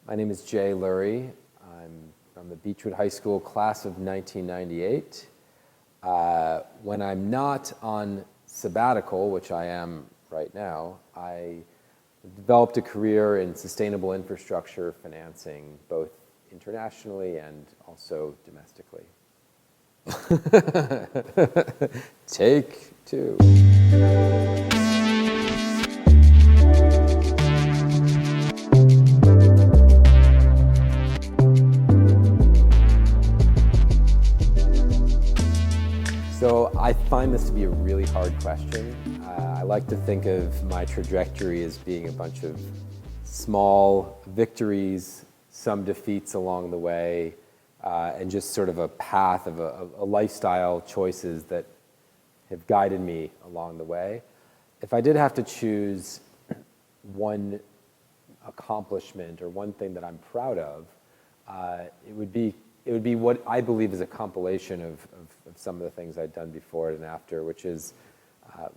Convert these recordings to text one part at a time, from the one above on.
My name is Lurie. I'm from the Beechwood High School class of 1998. When I'm not on sabbatical, which I am right now, I developed a career in sustainable infrastructure financing, both internationally and also domestically. Take two. So I find this to be a really hard question. I like to think of my trajectory as being a bunch of small victories, some defeats along the way, and just sort of a path of a lifestyle choices that have guided me along the way. If I did have to choose one accomplishment or one thing that I'm proud of, it would be what I believe is a compilation of some of the things I'd done before and after, which is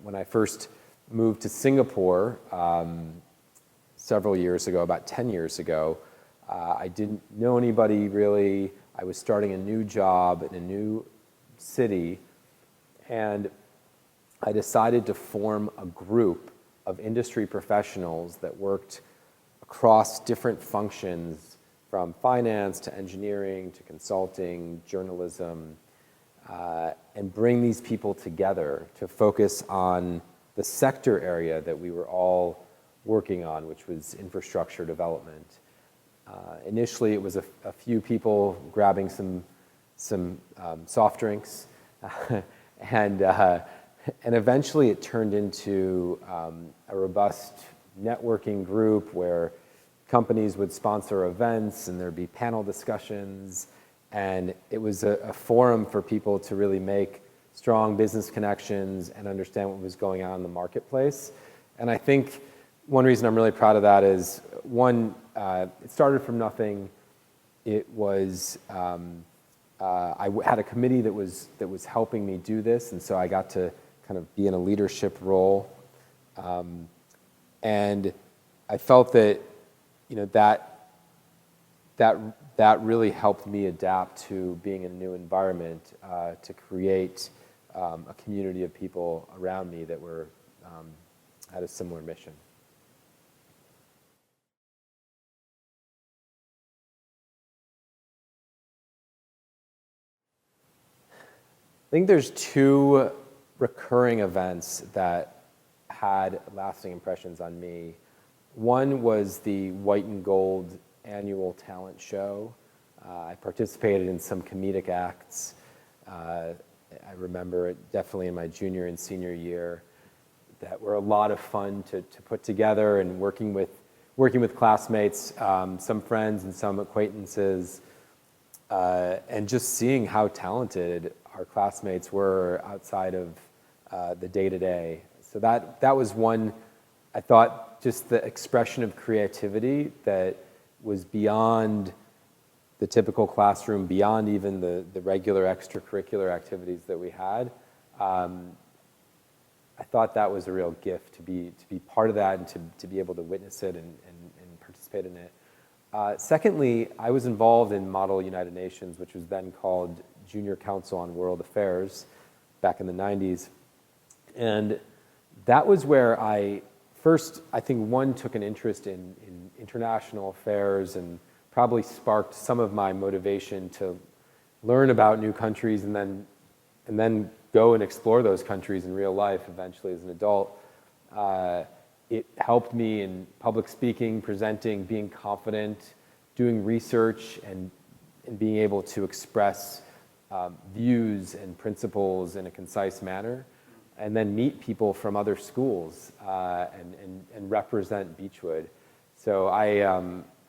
when I first moved to Singapore several years ago, about 10 years ago. I didn't know anybody really. I was starting a new job in a new city, and I decided to form a group of industry professionals that worked across different functions, from finance to engineering to consulting, journalism, and bring these people together to focus on the sector area that we were all working on, which was infrastructure development. Initially, it was a few people grabbing some soft drinks, and eventually it turned into a robust networking group where companies would sponsor events and there'd be panel discussions, and it was a forum for people to really make strong business connections and understand what was going on in the marketplace. And I think one reason I'm really proud of that is, one, it started from nothing. It was, I had a committee that was helping me do this, and so I got to kind of be in a leadership role. And I felt that, you know, that really helped me adapt to being in a new environment, to create a community of people around me that were had a similar mission. I think there's two recurring events that had lasting impressions on me. One was the White and Gold annual talent show. I participated in some comedic acts. I remember it definitely in my junior and senior year, that were a lot of fun to put together, and working with classmates, some friends and some acquaintances, and just seeing how talented our classmates were outside of the day-to-day. So that was one. I thought just the expression of creativity that was beyond the typical classroom, beyond even the regular extracurricular activities that we had. I thought that was a real gift to be part of that, and to be able to witness it and participate in it. Secondly, I was involved in Model United Nations, which was then called Junior Council on World Affairs back in the 90s. And that was where I think, one, took an interest in international affairs, and probably sparked some of my motivation to learn about new countries and then go and explore those countries in real life eventually as an adult. It helped me in public speaking, presenting, being confident, doing research, and being able to express views and principles in a concise manner, and then meet people from other schools and represent Beechwood. So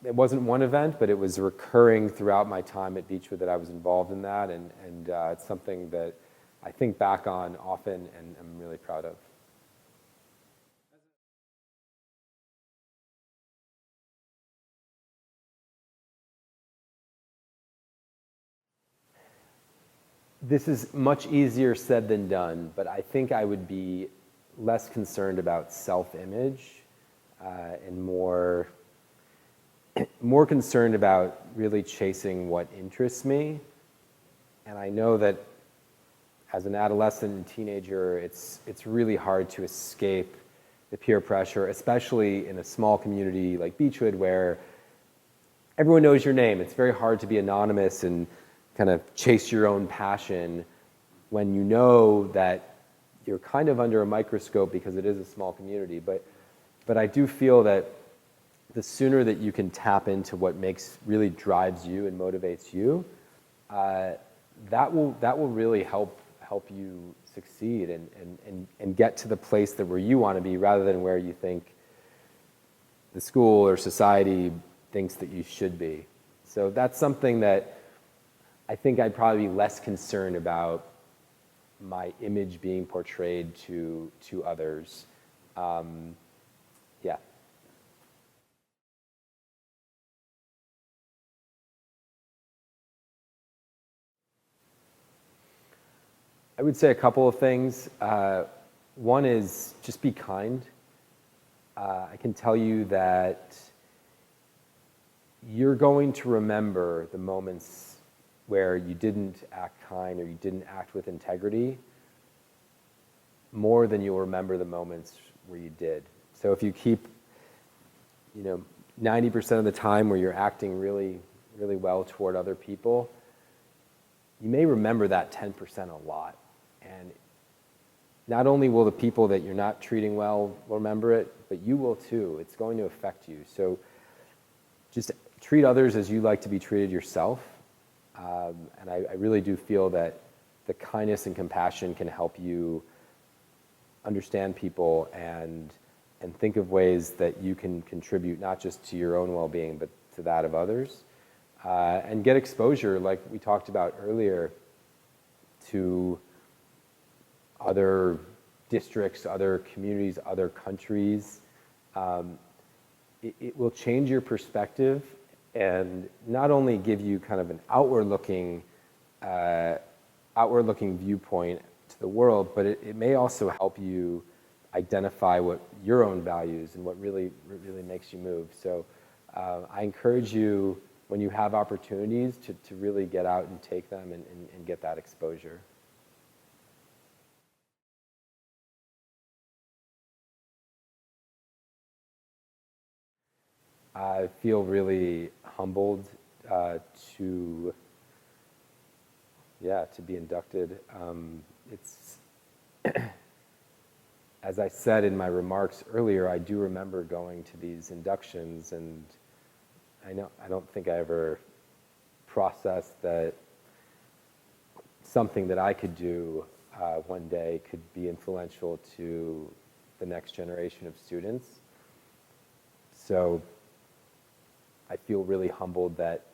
it wasn't one event, but it was recurring throughout my time at Beechwood that I was involved in that, and it's something that I think back on often and I'm really proud of. This is much easier said than done, but I think I would be less concerned about self-image and more more concerned about really chasing what interests me. And I know that as an adolescent and teenager, it's really hard to escape the peer pressure, especially in a small community like Beechwood where everyone knows your name. It's very hard to be anonymous and kind of chase your own passion when you know that you're kind of under a microscope because it is a small community. But I do feel that the sooner that you can tap into what really drives you and motivates you, that will really help you succeed and get to the place where you want to be rather than where you think the school or society thinks that you should be. So that's something that I think I'd probably be less concerned about my image being portrayed to others. Yeah. I would say a couple of things. One is just be kind. I can tell you that you're going to remember the moments where you didn't act kind or you didn't act with integrity more than you'll remember the moments where you did. So if you keep, 90% of the time where you're acting really, really well toward other people, you may remember that 10% a lot. And not only will the people that you're not treating well remember it, but you will too. It's going to affect you. So just treat others as you like to be treated yourself. And I really do feel that the kindness and compassion can help you understand people and think of ways that you can contribute not just to your own well-being, but to that of others. And get exposure, like we talked about earlier, to other districts, other communities, other countries. It will change your perspective and not only give you kind of an outward-looking viewpoint to the world, but it may also help you identify what your own values and what really makes you move. So I encourage you, when you have opportunities, to really get out and take them and get that exposure. I feel really humbled to be inducted. It's as I said in my remarks earlier, I do remember going to these inductions, and I don't think I ever processed that something that I could do one day could be influential to the next generation of students. So I feel really humbled that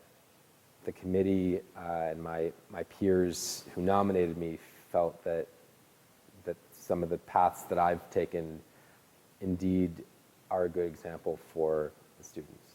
the committee and my peers who nominated me felt that some of the paths that I've taken indeed are a good example for the students.